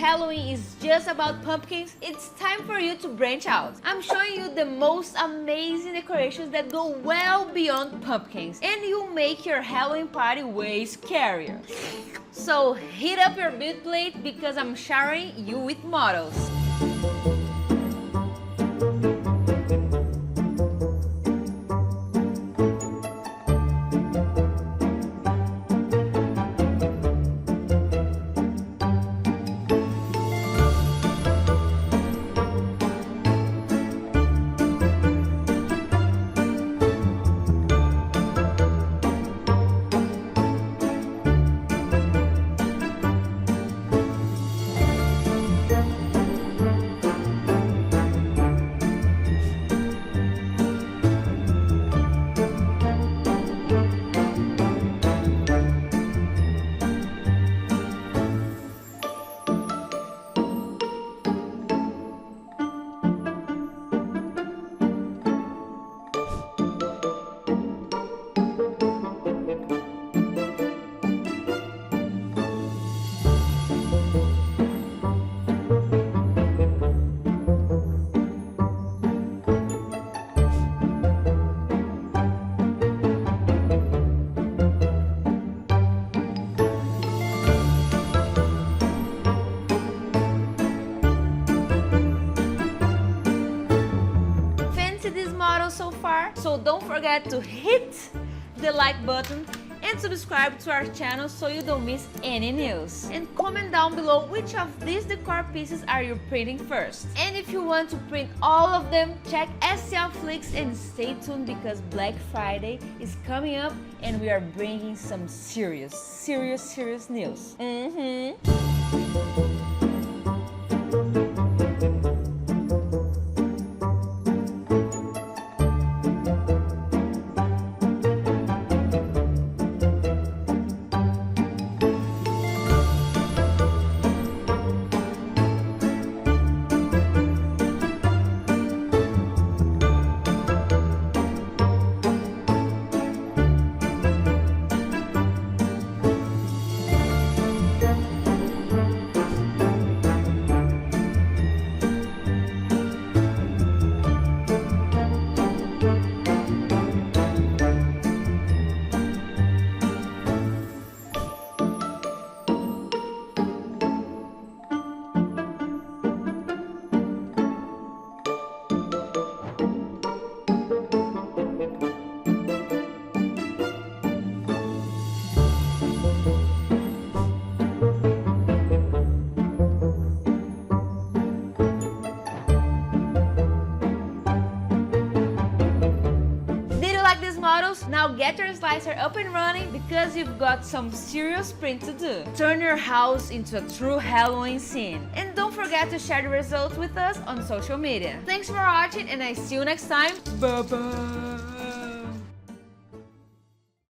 Halloween is just about pumpkins, it's time for you to branch out. I'm showing you the most amazing decorations that go well beyond pumpkins, and you make your Halloween party way scarier. So heat up your build plate because I'm showering you with models. So far, so don't forget to hit the like button and subscribe to our channel so you don't miss any news. And comment down below which of these decor pieces are you printing first. And if you want to print all of them, check STLflix and stay tuned because Black Friday is coming up and we are bringing some serious news. Now get your slicer up and running because you've got some serious print to do. Turn your house into a true Halloween scene. And don't forget to share the results with us on social media. Thanks for watching and I see you next time. Bye bye.